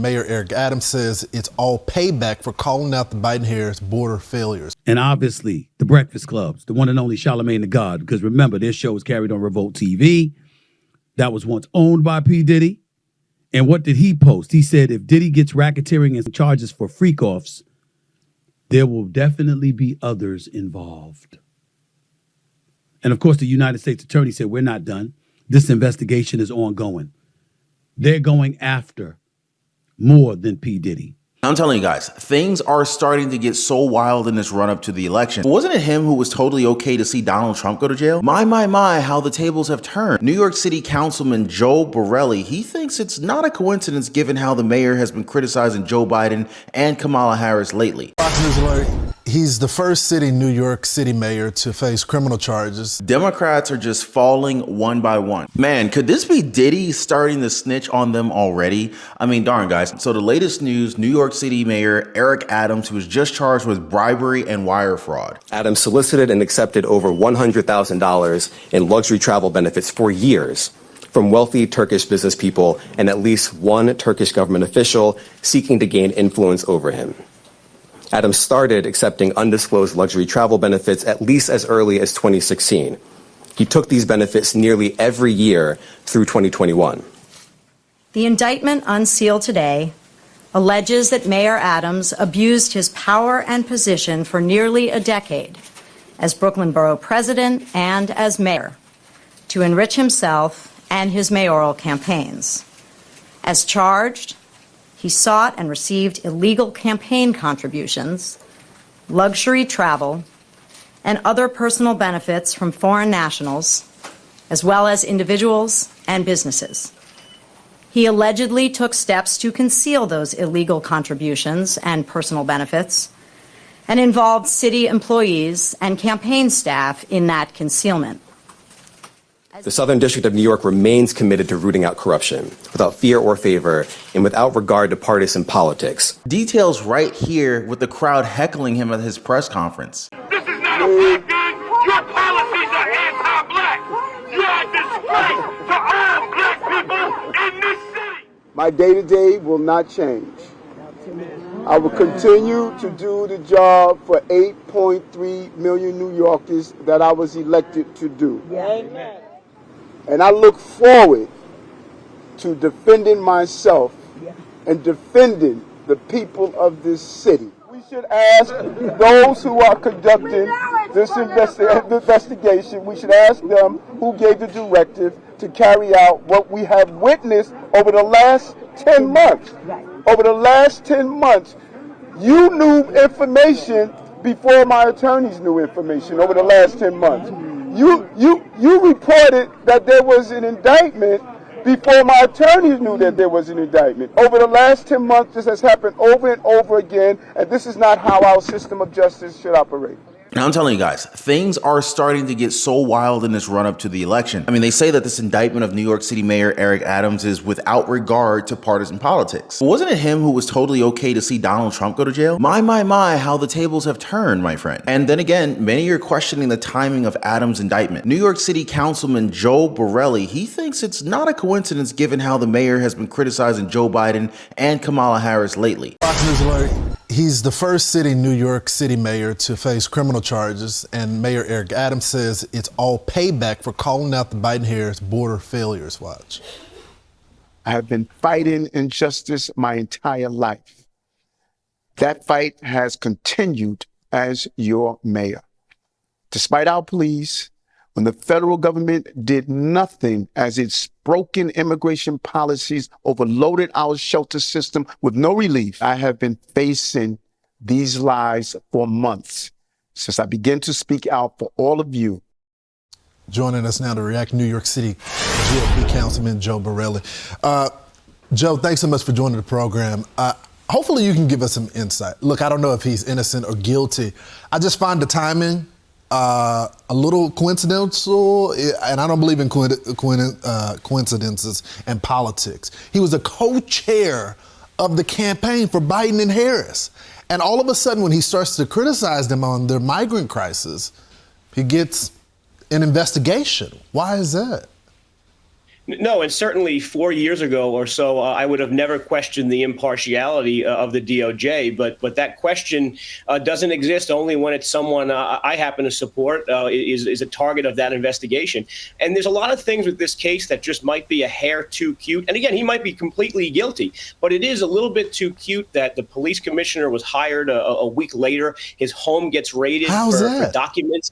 and Mayor Eric Adams says it's all payback for calling out the Biden-Harris border failures. And obviously, the Breakfast Clubs, the one and only Charlamagne the God, because remember, this show was carried on Revolt TV. That was once owned by P. Diddy. And what did he post? He said if Diddy gets racketeering and charges for freak-offs, there will definitely be others involved. And of course, the United States Attorney said, we're not done. This investigation is ongoing. They're going after more than P. Diddy. I'm telling you guys, things are starting to get so wild in this run up to the election. Wasn't it him who was totally okay to see Donald Trump go to jail? My, how the tables have turned. New York City Councilman Joe Borelli, he thinks it's not a coincidence given how the mayor has been criticizing Joe Biden and Kamala Harris lately. Fox News alert. He's the first sitting New York City mayor to face criminal charges. Democrats are just falling one by one. Man, could this be Diddy starting to snitch on them already? I mean, darn guys. So the latest news, New York City Mayor Eric Adams, who was just charged with bribery and wire fraud. Adams solicited and accepted over $100,000 in luxury travel benefits for years from wealthy Turkish business people and at least one Turkish government official seeking to gain influence over him. Adams started accepting undisclosed luxury travel benefits at least as early as 2016. He took these benefits nearly every year through 2021. The indictment unsealed today alleges that Mayor Adams abused his power and position for nearly a decade as Brooklyn Borough President and as mayor to enrich himself and his mayoral campaigns. As charged, he sought and received illegal campaign contributions, luxury travel, and other personal benefits from foreign nationals, as well as individuals and businesses. He allegedly took steps to conceal those illegal contributions and personal benefits and involved city employees and campaign staff in that concealment. The Southern District of New York remains committed to rooting out corruption without fear or favor and without regard to partisan politics. Details right here with the crowd heckling him at his press conference. This is not a black gun. Your policies are anti-black. You are a disgrace to all black people in this city. My day-to-day will not change. I will continue to do the job for 8.3 million New Yorkers that I was elected to do. Amen. And I look forward to defending myself and defending the people of this city. We should ask those who are conducting this investigation, we should ask them who gave the directive to carry out what we have witnessed over the last 10 months. Over the last 10 months, you knew information before my attorneys knew information over the last 10 months. You reported that there was an indictment before my attorneys knew that there was an indictment. Over the last 10 months, this has happened over and over again, and this is not how our system of justice should operate. Now, I'm telling you guys, things are starting to get so wild in this run up to the election. I mean, they say that this indictment of New York City Mayor Eric Adams is without regard to partisan politics. Wasn't it him who was totally okay to see Donald Trump go to jail? My, how the tables have turned, my friend. And then again, many are questioning the timing of Adams' indictment. New York City Councilman Joe Borelli, he thinks it's not a coincidence given how the mayor has been criticizing Joe Biden and Kamala Harris lately. Fox News alert. He's the first sitting New York City mayor to face criminal charges, and Mayor Eric Adams says it's all payback for calling out the Biden-Harris border failures. Watch. I have been fighting injustice my entire life. That fight has continued as your mayor. Despite our pleas, when the federal government did nothing as its broken immigration policies overloaded our shelter system with no relief, I have been facing these lies for months since I began to speak out for all of you. Joining us now to react, New York City GOP Councilman Joe Borelli. Joe, thanks so much for joining the program. Hopefully you can give us some insight. Look, I don't know if he's innocent or guilty. I just find the timing a little coincidental, and I don't believe in coincidences and politics. He was a co-chair of the campaign for Biden and Harris. And all of a sudden, when he starts to criticize them on their migrant crisis, he gets an investigation. Why is that? No, and certainly 4 years ago or so, I would have never questioned the impartiality of the DOJ. But that question doesn't exist only when it's someone I happen to support is a target of that investigation. And there's a lot of things with this case that just might be a hair too cute. And again, he might be completely guilty, but it is a little bit too cute that the police commissioner was hired a week later. His home gets raided for documents.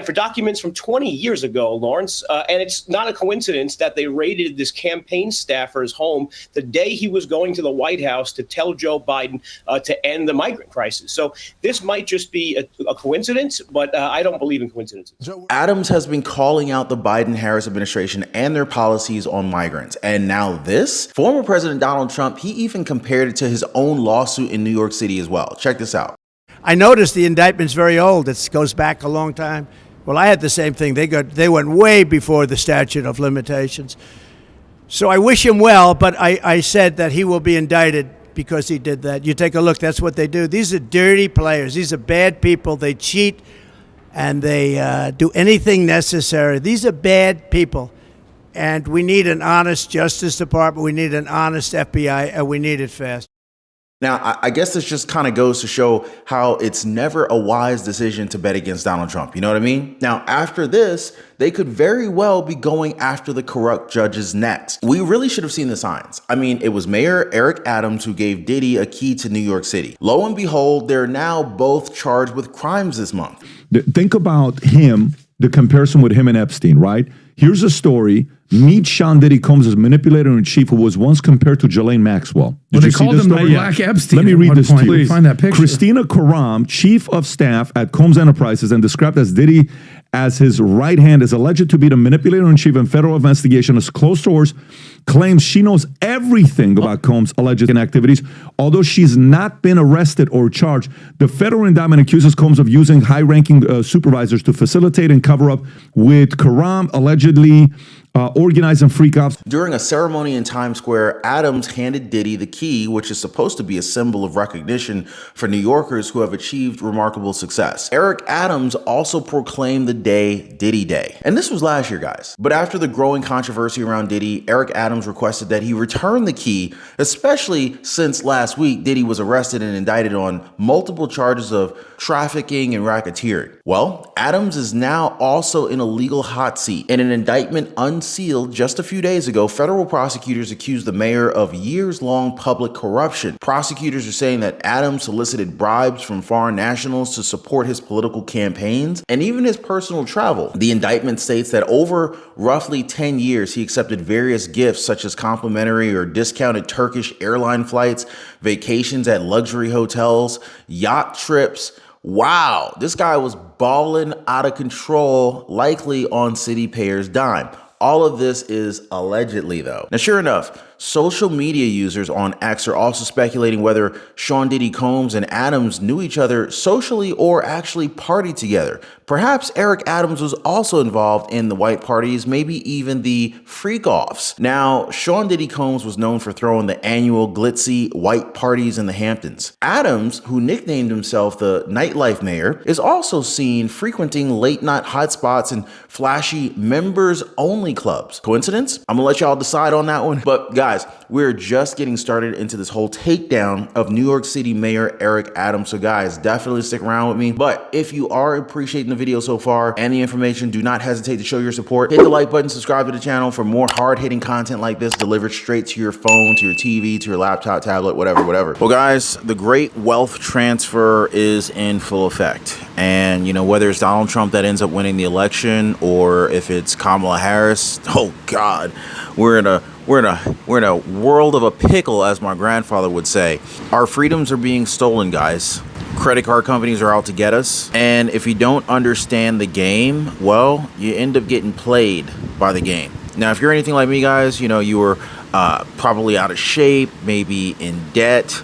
For documents from 20 years ago, Lawrence. And it's not a coincidence that they raided this campaign staffer's home the day he was going to the White House to tell Joe Biden to end the migrant crisis. So this might just be a coincidence, but I don't believe in coincidences. Adams has been calling out the Biden-Harris administration and their policies on migrants. And now this? Former President Donald Trump, he even compared it to his own lawsuit in New York City as well. Check this out. I noticed the indictment's very old. It goes back a long time. Well, I had the same thing. They went way before the statute of limitations. So I wish him well, but I said that he will be indicted because he did that. You take a look. That's what they do. These are dirty players. These are bad people. They cheat and they do anything necessary. These are bad people. And we need an honest Justice Department. We need an honest FBI, and we need it fast. Now, I guess this just kind of goes to show how it's never a wise decision to bet against Donald Trump. You know what I mean? Now, after this, they could very well be going after the corrupt judges next. We really should have seen the signs. I mean, it was Mayor Eric Adams who gave Diddy a key to New York City. Lo and behold, they're now both charged with crimes this month. Think about him, the comparison with him and Epstein, right? Here's a story. Meet Sean Diddy Combs' manipulator-in-chief who was once compared to Ghislaine Maxwell. They called him the Black Epstein. Let me read this to you. Find that picture. Christina Karam, chief of staff at Combs Enterprises and described as Diddy as his right hand, is alleged to be the manipulator-in-chief in federal investigation as close source claims she knows everything about Combs' alleged activities. Although she's not been arrested or charged, the federal indictment accuses Combs of using high-ranking supervisors to facilitate and cover up, with Karam allegedly organizing freak-offs. During a ceremony in Times Square, Adams handed Diddy the key, which is supposed to be a symbol of recognition for New Yorkers who have achieved remarkable success. Eric Adams also proclaimed the day Diddy Day. And this was last year, guys. But after the growing controversy around Diddy, Eric Adams requested that he return the key, especially since last week Diddy was arrested and indicted on multiple charges of trafficking and racketeering. Well, Adams is now also in a legal hot seat. In an indictment unsealed just a few days ago, federal prosecutors accused the mayor of years-long public corruption. Prosecutors are saying that Adams solicited bribes from foreign nationals to support his political campaigns and even his personal travel. The indictment states that over roughly 10 years, he accepted various gifts such as complimentary or discounted Turkish airline flights, vacations at luxury hotels, yacht trips. Wow, this guy was balling out of control, likely on city payers' dime. All of this is allegedly, though. Now, sure enough, social media users on X are also speculating whether Sean Diddy Combs and Adams knew each other socially or actually partied together. Perhaps Eric Adams was also involved in the white parties, maybe even the freak-offs. Now, Sean Diddy Combs was known for throwing the annual glitzy white parties in the Hamptons. Adams, who nicknamed himself the nightlife mayor, is also seen frequenting late-night hotspots and flashy members-only clubs. Coincidence? I'm gonna let y'all decide on that one. But guys, we're just getting started into this whole takedown of New York City Mayor Eric Adams. So guys, definitely stick around with me. But if you are appreciating the video so far and the information, do not hesitate to show your support. Hit the like button, subscribe to the channel for more hard-hitting content like this delivered straight to your phone, to your TV, to your laptop, tablet, whatever. Well guys, the great wealth transfer is in full effect. And you know, whether it's Donald Trump that ends up winning the election or if it's Kamala Harris, oh God, we're in a world of a pickle, as my grandfather would say. Our freedoms are being stolen, guys. Credit card companies are out to get us. And if you don't understand the game, well, you end up getting played by the game. Now, if you're anything like me, guys, you know, you were probably out of shape, maybe in debt,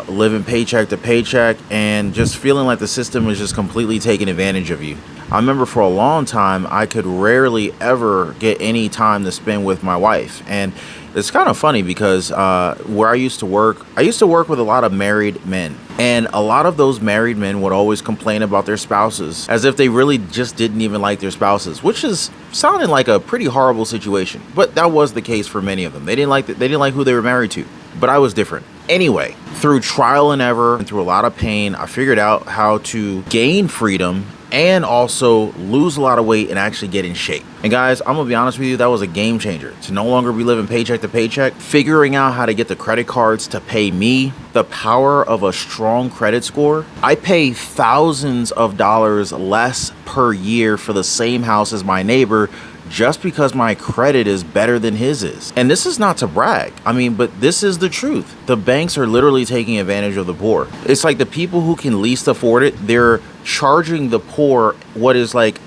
living paycheck to paycheck, and just feeling like the system is just completely taking advantage of you. I remember for a long time, I could rarely ever get any time to spend with my wife. And it's kind of funny because where I used to work with a lot of married men. And a lot of those married men would always complain about their spouses as if they really just didn't even like their spouses, which is sounding like a pretty horrible situation. But that was the case for many of them. They didn't like who they were married to. But I was different. Anyway, through trial and error and through a lot of pain, I figured out how to gain freedom and also lose a lot of weight and actually get in shape. And guys, I'm gonna be honest with you, that was a game changer. To no longer be living paycheck to paycheck, figuring out how to get the credit cards to pay me, the power of a strong credit score. I pay thousands of dollars less per year for the same house as my neighbor just because my credit is better than his is. And this is not to brag. I mean, but this is the truth. The banks are literally taking advantage of the poor. It's like the people who can least afford it, they're charging the poor what is like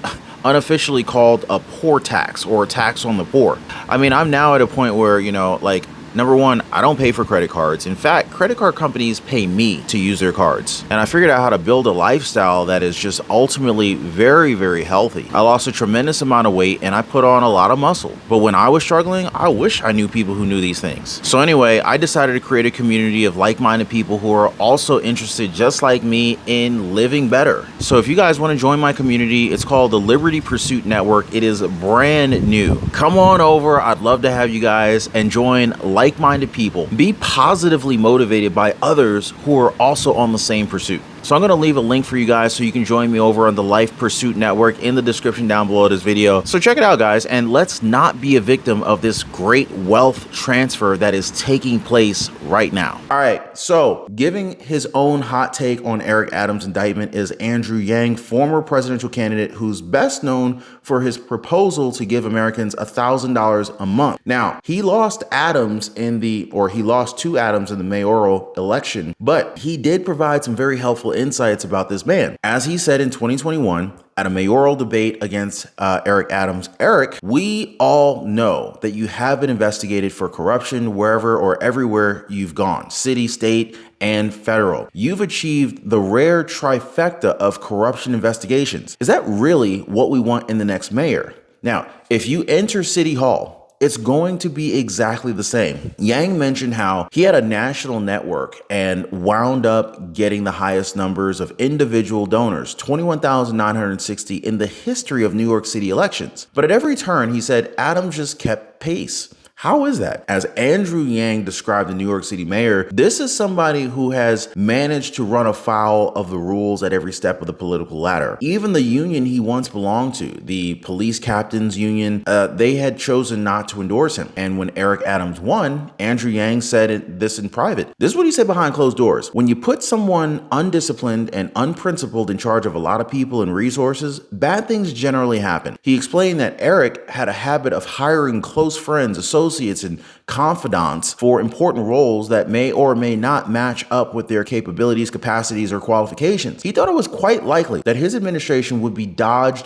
unofficially called a poor tax or a tax on the poor. I mean, I'm now at a point where, like, number one, I don't pay for credit cards. In fact, credit card companies pay me to use their cards. And I figured out how to build a lifestyle that is just ultimately very, very healthy. I lost a tremendous amount of weight and I put on a lot of muscle. But when I was struggling, I wish I knew people who knew these things. So anyway, I decided to create a community of like-minded people who are also interested, just like me, in living better. So if you guys want to join my community, it's called the Liberty Pursuit Network. It is brand new. Come on over. I'd love to have you guys and join like-minded people. Be positively motivated by others who are also on the same pursuit. So I'm going to leave a link for you guys so you can join me over on the Life Pursuit Network in the description down below this video. So check it out, guys, and let's not be a victim of this great wealth transfer that is taking place right now. All right, so giving his own hot take on Eric Adams' indictment is Andrew Yang, former presidential candidate who's best known for his proposal to give Americans $1,000 a month. Now, he lost to Adams in the mayoral election, but he did provide some very helpful insights about this man. As he said in 2021, at a mayoral debate against Eric Adams, Eric, we all know that you have been investigated for corruption wherever or everywhere you've gone, city, state, and federal. You've achieved the rare trifecta of corruption investigations. Is that really what we want in the next mayor? Now, if you enter City Hall, it's going to be exactly the same. Yang mentioned how he had a national network and wound up getting the highest numbers of individual donors, 21,960 in the history of New York City elections. But at every turn, he said Adams just kept pace. How is that? As Andrew Yang described the New York City mayor, this is somebody who has managed to run afoul of the rules at every step of the political ladder. Even the union he once belonged to, the police captains union, they had chosen not to endorse him. And when Eric Adams won, Andrew Yang said this in private. This is what he said behind closed doors. When you put someone undisciplined and unprincipled in charge of a lot of people and resources, bad things generally happen. He explained that Eric had a habit of hiring close friends, associates, and confidants for important roles that may or may not match up with their capabilities, capacities, or qualifications. He thought it was quite likely that his administration would be dogged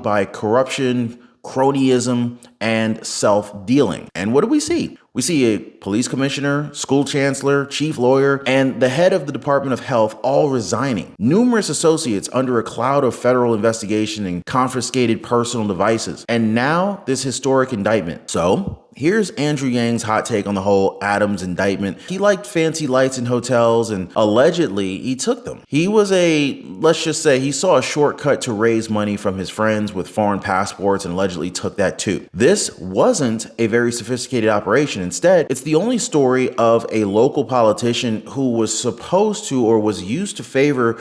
by corruption, cronyism, and self-dealing. And what do we see? We see a police commissioner, school chancellor, chief lawyer, and the head of the Department of Health all resigning. Numerous associates under a cloud of federal investigation and confiscated personal devices. And now this historic indictment. So here's Andrew Yang's hot take on the whole Adams indictment. He liked fancy lights in hotels and allegedly he took them. He was let's just say he saw a shortcut to raise money from his friends with foreign passports and allegedly took that too. This wasn't a very sophisticated operation. Instead, it's the only story of a local politician who was supposed to or was used to favor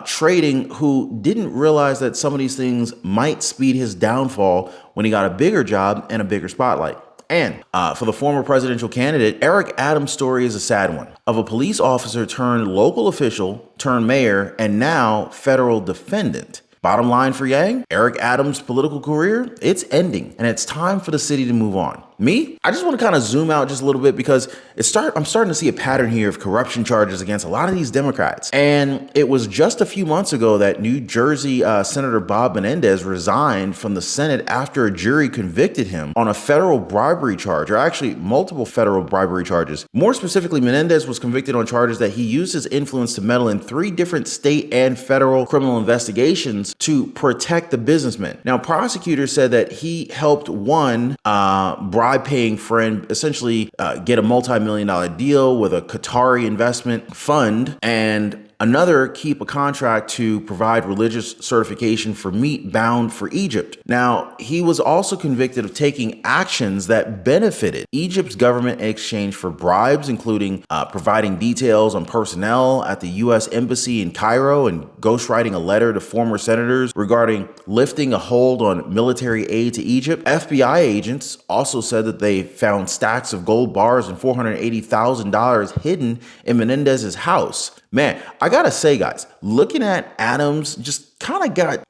trading, who didn't realize that some of these things might speed his downfall when he got a bigger job and a bigger spotlight. And for the former presidential candidate, Eric Adams' story is a sad one. Of a police officer turned local official, turned mayor, and now federal defendant. Bottom line for Yang, Eric Adams' political career, it's ending, and it's time for the city to move on. Me, I just want to kind of zoom out just a little bit because I'm starting to see a pattern here of corruption charges against a lot of these Democrats. And it was just a few months ago that New Jersey Senator Bob Menendez resigned from the Senate after a jury convicted him on a federal bribery charge, or actually multiple federal bribery charges. More specifically, Menendez was convicted on charges that he used his influence to meddle in 3 different state and federal criminal investigations to protect the businessman. Now, prosecutors said that he helped one bribe bribe-paying friend essentially get a multi-million-dollar deal with a Qatari investment fund, and another keep a contract to provide religious certification for meat bound for Egypt. Now, he was also convicted of taking actions that benefited Egypt's government in exchange for bribes, including providing details on personnel at the U.S. Embassy in Cairo and ghostwriting a letter to former senators regarding lifting a hold on military aid to Egypt. FBI agents also said that they found stacks of gold bars and $480,000 hidden in Menendez's house. Man, I gotta say, guys, looking at Adams just kind of got,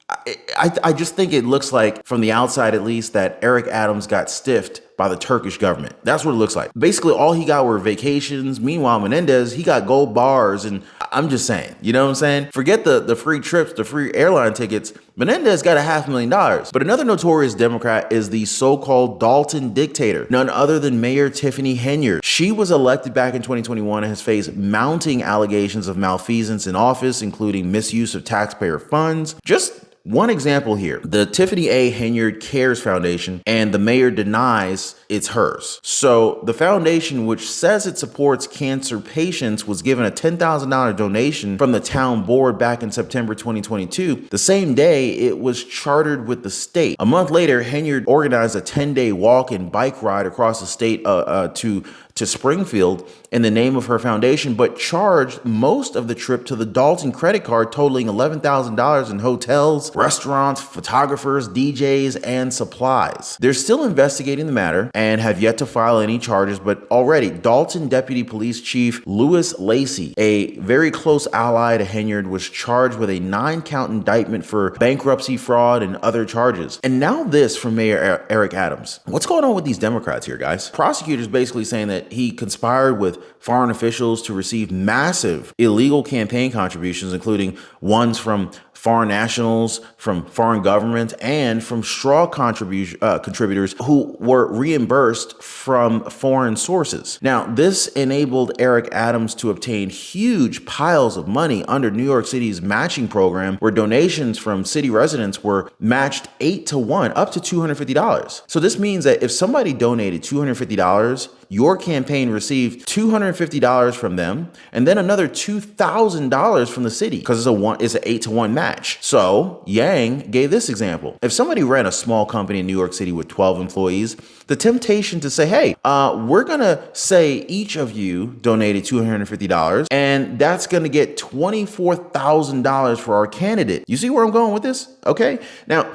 I just think it looks like, from the outside at least, that Eric Adams got stiffed by the Turkish government. That's what it looks like. Basically, all he got were vacations. Meanwhile, Menendez, he got gold bars. And I'm just saying, you know what I'm saying? Forget the free trips, the free airline tickets. Menendez got $500,000. But another notorious Democrat is the so-called Dalton dictator, none other than Mayor Tiffany Henyard. She was elected back in 2021 and has faced mounting allegations of malfeasance in office, including misuse of taxpayer funds. Just one example here, the Tiffany A. Henyard Cares Foundation, and the mayor denies it's hers. So the foundation, which says it supports cancer patients, was given a $10,000 donation from the town board back in September 2022. The same day, it was chartered with the state. A month later, Henyard organized a 10-day walk and bike ride across the state to Springfield in the name of her foundation, but charged most of the trip to the Dalton credit card, totaling $11,000 in hotels, restaurants, photographers, DJs, and supplies. They're still investigating the matter and have yet to file any charges, but already Dalton Deputy Police Chief Louis Lacey, a very close ally to Henyard, was charged with a 9-count indictment for bankruptcy fraud and other charges. And now this from Mayor Eric Adams. What's going on with these Democrats here, guys? Prosecutors basically saying that he conspired with foreign officials to receive massive illegal campaign contributions, including ones from foreign nationals, from foreign governments, and from straw contributors who were reimbursed from foreign sources. Now, this enabled Eric Adams to obtain huge piles of money under New York City's matching program, where donations from city residents were matched 8-to-1, up to $250. So this means that if somebody donated $250, your campaign received $250 from them, and then another $2,000 from the city, because it's an 8-to-1 match. So Yang gave this example. If somebody ran a small company in New York City with 12 employees, the temptation to say, hey, we're gonna say each of you donated $250, and that's gonna get $24,000 for our candidate. You see where I'm going with this? Okay. Now,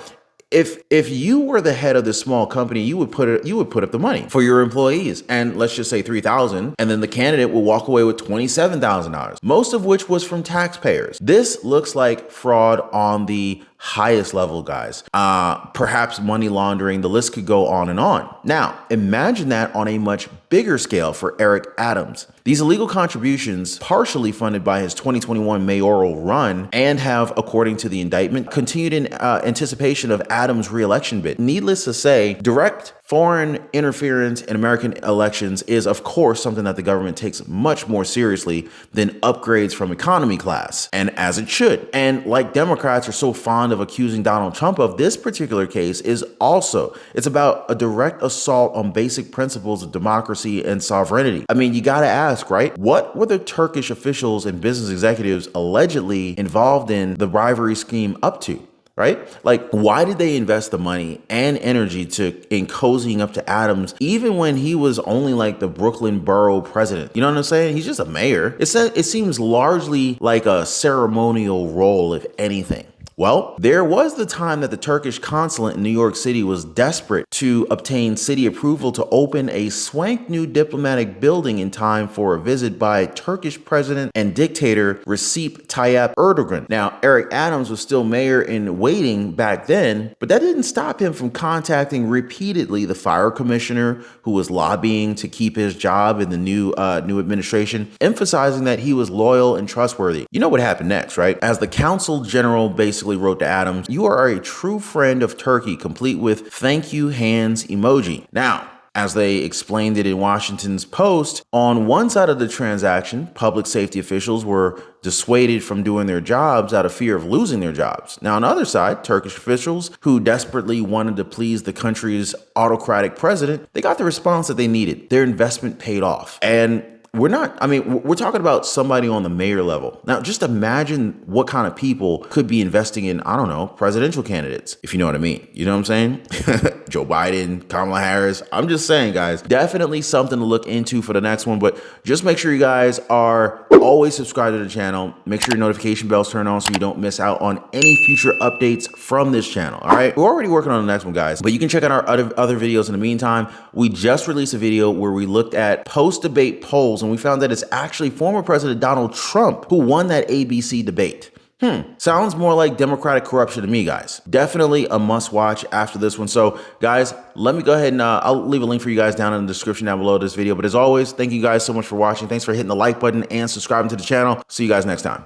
if you were the head of this small company, you would put up the money for your employees, and let's just say $3,000, and then the candidate will walk away with $27,000, most of which was from taxpayers. This looks like fraud on the highest level, guys. Perhaps money laundering. The list could go on and on. Now, imagine that on a much bigger scale for Eric Adams. These illegal contributions, partially funded by his 2021 mayoral run, and have, according to the indictment, continued in anticipation of Adams' re-election bid. Needless to say, direct foreign interference in American elections is, of course, something that the government takes much more seriously than upgrades from economy class, and as it should. And like Democrats are so fond of accusing Donald Trump of, this particular case is also, it's about a direct assault on basic principles of democracy and sovereignty. I mean, you gotta ask, right? What were the Turkish officials and business executives allegedly involved in the bribery scheme up to? Right? Like, why did they invest the money and energy in cozying up to Adams, even when he was only like the Brooklyn borough president? You know what I'm saying? He's just a mayor. It seems largely like a ceremonial role, if anything. Well, there was the time that the Turkish consulate in New York City was desperate to obtain city approval to open a swank new diplomatic building in time for a visit by Turkish president and dictator Recep Tayyip Erdogan. Now, Eric Adams was still mayor in waiting back then, but that didn't stop him from contacting repeatedly the fire commissioner, who was lobbying to keep his job in the new administration, emphasizing that he was loyal and trustworthy. You know what happened next, right? As the consul general basically wrote to Adams, "You are a true friend of Turkey," complete with thank you hands emoji. Now, As they explained it in Washington's Post, on one side of the transaction, public safety officials were dissuaded from doing their jobs out of fear of losing their jobs. Now, on the other side, Turkish officials who desperately wanted to please the country's autocratic president, they got the response that they needed. Their investment paid off. And we're talking about somebody on the mayor level. Now, just imagine what kind of people could be investing in, I don't know, presidential candidates, if you know what I mean. You know what I'm saying? Joe Biden, Kamala Harris. I'm just saying, guys, definitely something to look into for the next one. But just make sure you guys are always subscribed to the channel. Make sure your notification bells turn on so you don't miss out on any future updates from this channel. All right. We're already working on the next one, guys, but you can check out our other videos in the meantime. We just released a video where we looked at post-debate polls, and we found that it's actually former President Donald Trump who won that ABC debate. Sounds more like Democratic corruption to me, guys. Definitely a must watch after this one. So guys, let me go ahead and I'll leave a link for you guys down in the description down below this video. But as always, thank you guys so much for watching. Thanks for hitting the like button and subscribing to the channel. See you guys next time.